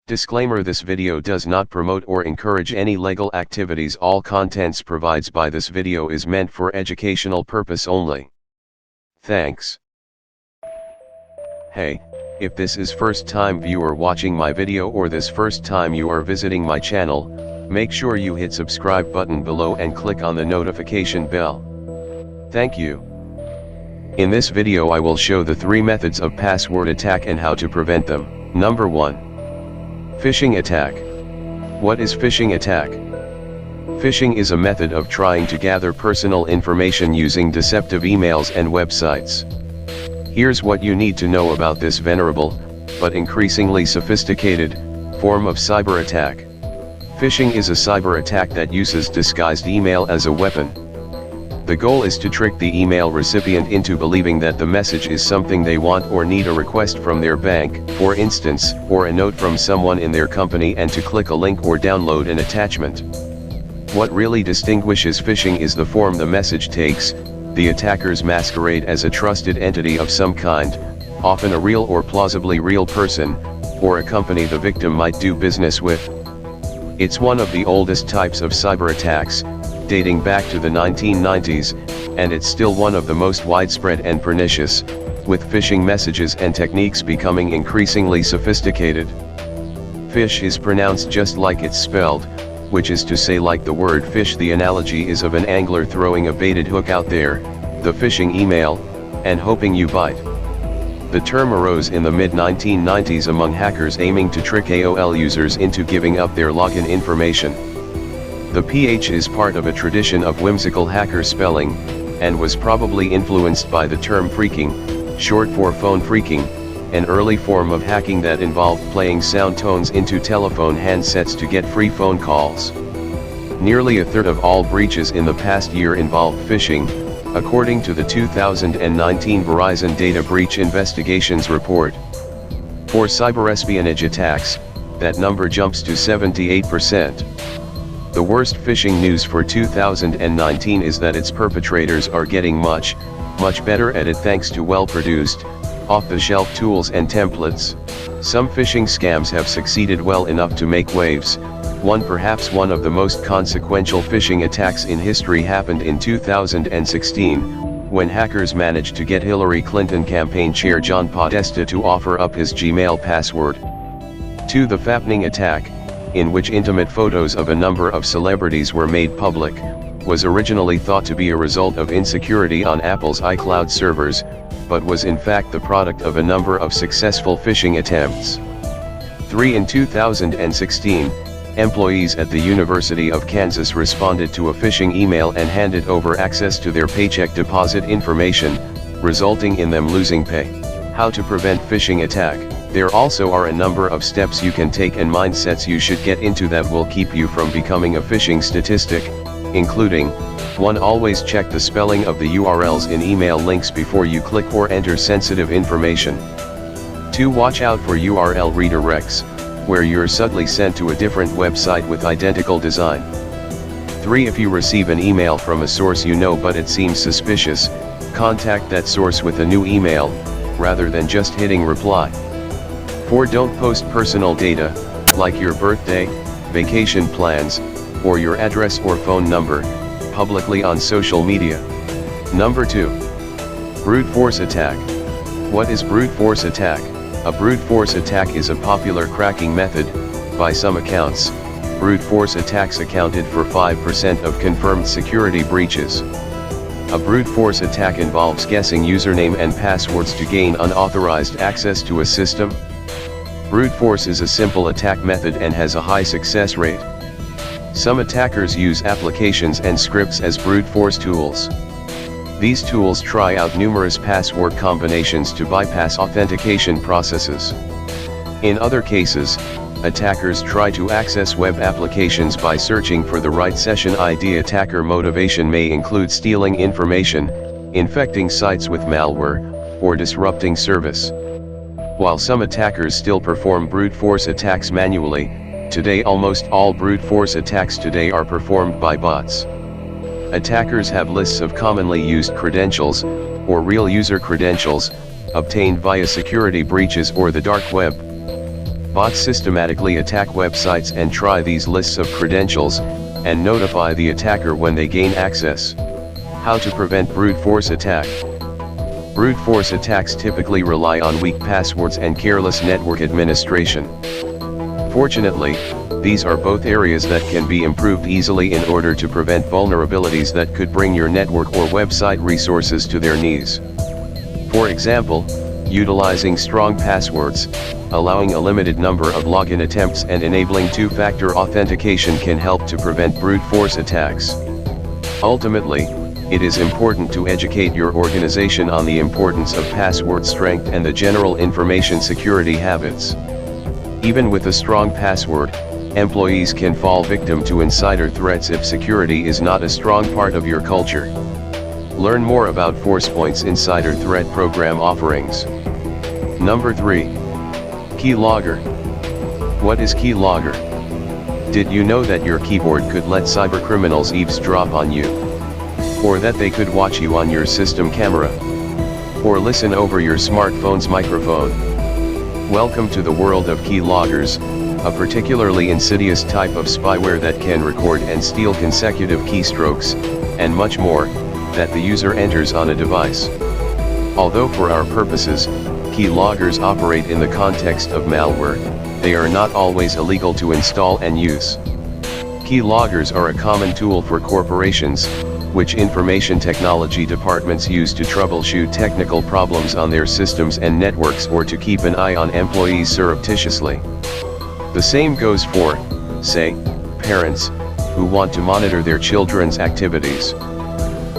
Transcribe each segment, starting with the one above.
Disclaimer: this video does not promote or encourage any legal activities. All contents provided by this video is meant for educational purpose only. Thanks. Hey, if this is first time viewer watching my video or this first time you are visiting my channel, make sure you hit subscribe button below and click on the notification bell. Thank you. In this video I will show the 3 methods of password attack and how to prevent them. Number 1. Phishing attack. What is phishing attack? Phishing is a method of trying to gather personal information using deceptive emails and websites. Here's what you need to know about this venerable, but increasingly sophisticated, form of cyber attack. Phishing is a cyber attack that uses disguised email as a weapon. The goal is to trick the email recipient into believing that the message is something they want or need, a request from their bank, for instance, or a note from someone in their company, and to click a link or download an attachment. What really distinguishes phishing is the form the message takes. The attackers masquerade as a trusted entity of some kind, often a real or plausibly real person, or a company the victim might do business with. It's one of the oldest types of cyber attacks, dating back to the 1990s, and it's still one of the most widespread and pernicious, with phishing messages and techniques becoming increasingly sophisticated. Fish is pronounced just like it's spelled, which is to say, like the word fish. The analogy is of an angler throwing a baited hook out there, the phishing email, and hoping you bite. The term arose in the mid-1990s among hackers aiming to trick AOL users into giving up their login information. The PH is part of a tradition of whimsical hacker spelling, and was probably influenced by the term phreaking, short for phone phreaking, an early form of hacking that involved playing sound tones into telephone handsets to get free phone calls. Nearly a third of all breaches in the past year involved phishing, according to the 2019 Verizon Data Breach Investigations Report. For cyberespionage attacks, that number jumps to 78%. The worst phishing news for 2019 is that its perpetrators are getting much better at it thanks to well-produced, off-the-shelf tools and templates. Some phishing scams have succeeded well enough to make waves. Perhaps one of the most consequential phishing attacks in history happened in 2016, when hackers managed to get Hillary Clinton campaign chair John Podesta to offer up his Gmail password. 2. The fappening attack, in which intimate photos of a number of celebrities were made public, was originally thought to be a result of insecurity on Apple's iCloud servers, but was in fact the product of a number of successful phishing attempts. 3. In 2016, employees at the University of Kansas responded to a phishing email and handed over access to their paycheck deposit information, resulting in them losing pay. How to prevent phishing attack. There also are a number of steps you can take and mindsets you should get into that will keep you from becoming a phishing statistic, including: 1. Always check the spelling of the URLs in email links before you click or enter sensitive information. 2. Watch out for URL redirects, where you're suddenly sent to a different website with identical design. 3. If you receive an email from a source you know but it seems suspicious, contact that source with a new email, rather than just hitting reply. 4. Don't post personal data, like your birthday, vacation plans, or your address or phone number, publicly on social media. Number 2. Brute force attack. What is brute force attack? A brute force attack is a popular cracking method. By some accounts, brute force attacks accounted for 5% of confirmed security breaches. A brute force attack involves guessing username and passwords to gain unauthorized access to a system. Brute force is a simple attack method and has a high success rate. Some attackers use applications and scripts as brute force tools. These tools try out numerous password combinations to bypass authentication processes. In other cases, attackers try to access web applications by searching for the right session ID. Attacker motivation may include stealing information, infecting sites with malware, or disrupting service. While some attackers still perform brute force attacks manually, today almost all brute force attacks today are performed by bots. Attackers have lists of commonly used credentials, or real user credentials, obtained via security breaches or the dark web. Bots systematically attack websites and try these lists of credentials, and notify the attacker when they gain access. How to prevent brute force attack? Brute force attacks typically rely on weak passwords and careless network administration. Fortunately, these are both areas that can be improved easily in order to prevent vulnerabilities that could bring your network or website resources to their knees. For example, utilizing strong passwords, allowing a limited number of login attempts and enabling two-factor authentication can help to prevent brute force attacks. Ultimately, it is important to educate your organization on the importance of password strength and the general information security habits. Even with a strong password, employees can fall victim to insider threats if security is not a strong part of your culture. Learn more about ForcePoint's Insider Threat Program offerings. Number 3. Keylogger. What is Keylogger? Did you know that your keyboard could let cybercriminals eavesdrop on you? Or that they could watch you on your system camera? Or listen over your smartphone's microphone? Welcome to the world of keyloggers, a particularly insidious type of spyware that can record and steal consecutive keystrokes, and much more, that the user enters on a device. Although for our purposes, keyloggers operate in the context of malware, they are not always illegal to install and use. Keyloggers are a common tool for corporations, which information technology departments use to troubleshoot technical problems on their systems and networks or to keep an eye on employees surreptitiously. The same goes for, say, parents, who want to monitor their children's activities.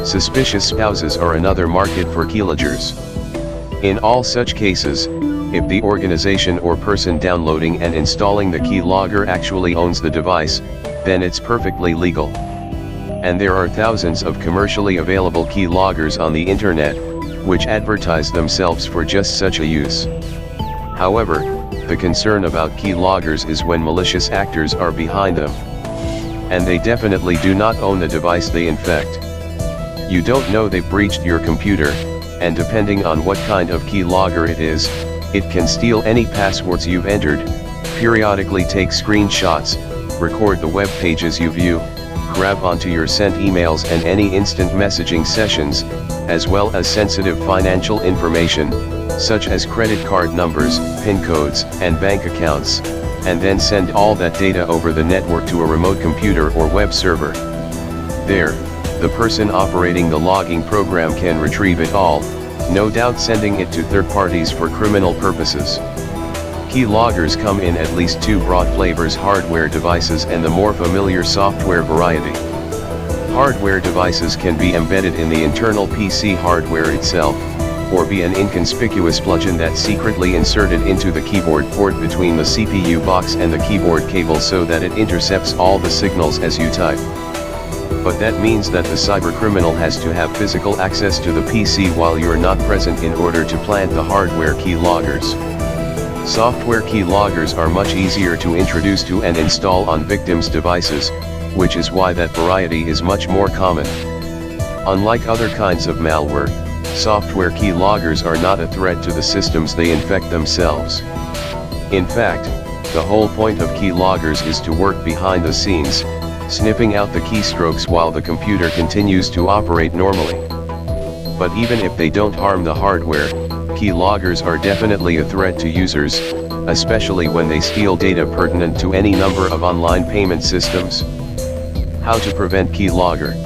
Suspicious spouses are another market for keyloggers. In all such cases, if the organization or person downloading and installing the keylogger actually owns the device, then it's perfectly legal. And there are thousands of commercially available keyloggers on the internet, which advertise themselves for just such a use. However, the concern about keyloggers is when malicious actors are behind them. And they definitely do not own the device they infect. You don't know they've breached your computer, and depending on what kind of keylogger it is, it can steal any passwords you've entered, periodically take screenshots, record the web pages you view, grab onto your sent emails and any instant messaging sessions, as well as sensitive financial information, such as credit card numbers, PIN codes, and bank accounts, and then send all that data over the network to a remote computer or web server. There, the person operating the logging program can retrieve it all, no doubt sending it to third parties for criminal purposes. Keyloggers come in at least two broad flavors: hardware devices and the more familiar software variety. Hardware devices can be embedded in the internal PC hardware itself, or be an inconspicuous plugin that's secretly inserted into the keyboard port between the CPU box and the keyboard cable so that it intercepts all the signals as you type. But that means that the cybercriminal has to have physical access to the PC while you're not present in order to plant the hardware keyloggers. Software keyloggers are much easier to introduce to and install on victims' devices, which is why that variety is much more common. Unlike other kinds of malware, software keyloggers are not a threat to the systems they infect themselves. In fact, the whole point of keyloggers is to work behind the scenes, sniffing out the keystrokes while the computer continues to operate normally. But even if they don't harm the hardware, keyloggers are definitely a threat to users, especially when they steal data pertinent to any number of online payment systems. How to prevent keylogger?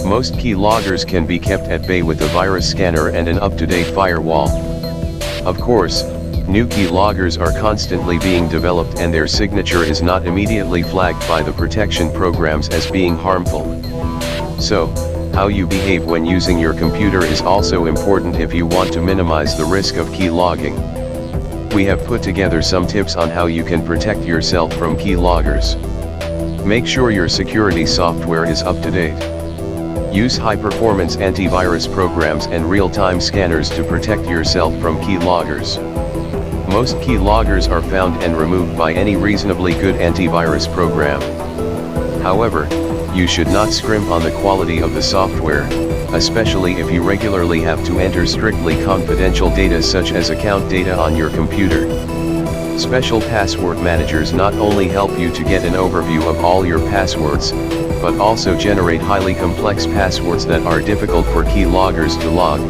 Most keyloggers can be kept at bay with a virus scanner and an up-to-date firewall. Of course, new keyloggers are constantly being developed and their signature is not immediately flagged by the protection programs as being harmful. So, how you behave when using your computer is also important if you want to minimize the risk of keylogging. We have put together some tips on how you can protect yourself from keyloggers. Make sure your security software is up to date. Use high-performance antivirus programs and real-time scanners to protect yourself from keyloggers. Most keyloggers are found and removed by any reasonably good antivirus program. However, you should not scrimp on the quality of the software, especially if you regularly have to enter strictly confidential data such as account data on your computer. Special password managers not only help you to get an overview of all your passwords, but also generate highly complex passwords that are difficult for keyloggers to log.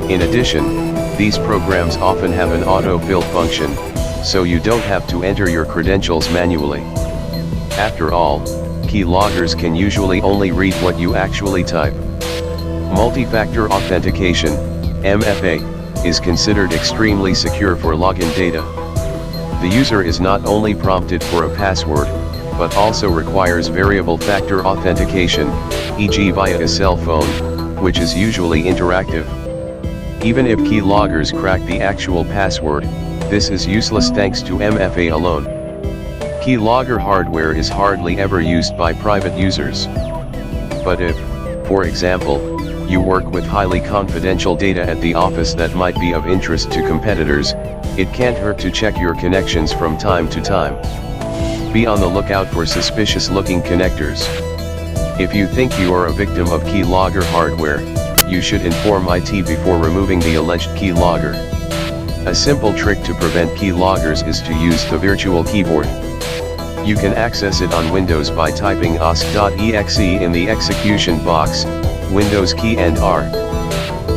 In addition, these programs often have an autofill function, so you don't have to enter your credentials manually. After all, keyloggers can usually only read what you actually type. Multi-factor authentication, MFA, is considered extremely secure for login data. The user is not only prompted for a password, but also requires variable factor authentication, e.g. via a cell phone, which is usually interactive. Even if keyloggers crack the actual password, this is useless thanks to MFA alone. Keylogger hardware is hardly ever used by private users. But if, for example, you work with highly confidential data at the office that might be of interest to competitors, it can't hurt to check your connections from time to time. Be on the lookout for suspicious-looking connectors. If you think you are a victim of keylogger hardware, you should inform IT before removing the alleged keylogger. A simple trick to prevent keyloggers is to use the virtual keyboard. You can access it on Windows by typing osc.exe in the execution box, Windows key and R.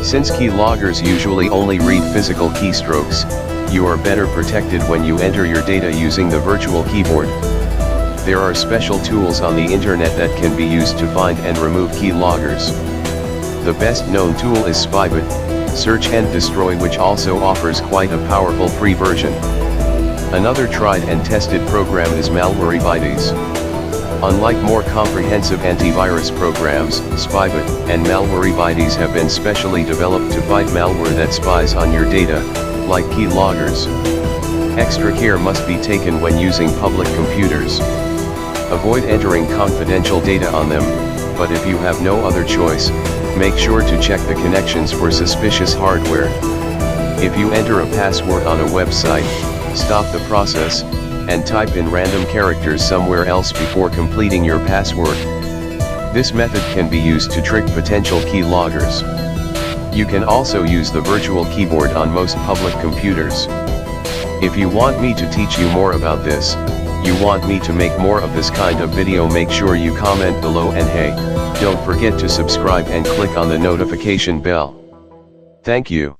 Since keyloggers usually only read physical keystrokes, you are better protected when you enter your data using the virtual keyboard. There are special tools on the internet that can be used to find and remove keyloggers. The best known tool is Spybot, Search and Destroy, which also offers quite a powerful free version. Another tried and tested program is Malwarebytes. Unlike more comprehensive antivirus programs, Spybot and Malwarebytes have been specially developed to fight malware that spies on your data, like keyloggers. Extra care must be taken when using public computers. Avoid entering confidential data on them, but if you have no other choice, make sure to check the connections for suspicious hardware. If you enter a password on a website, stop the process, and type in random characters somewhere else before completing your password. This method can be used to trick potential keyloggers. You can also use the virtual keyboard on most public computers. If you want me to teach you more about this, you want me to make more of this kind of video, make sure you comment below, and hey, don't forget to subscribe and click on the notification bell. Thank you.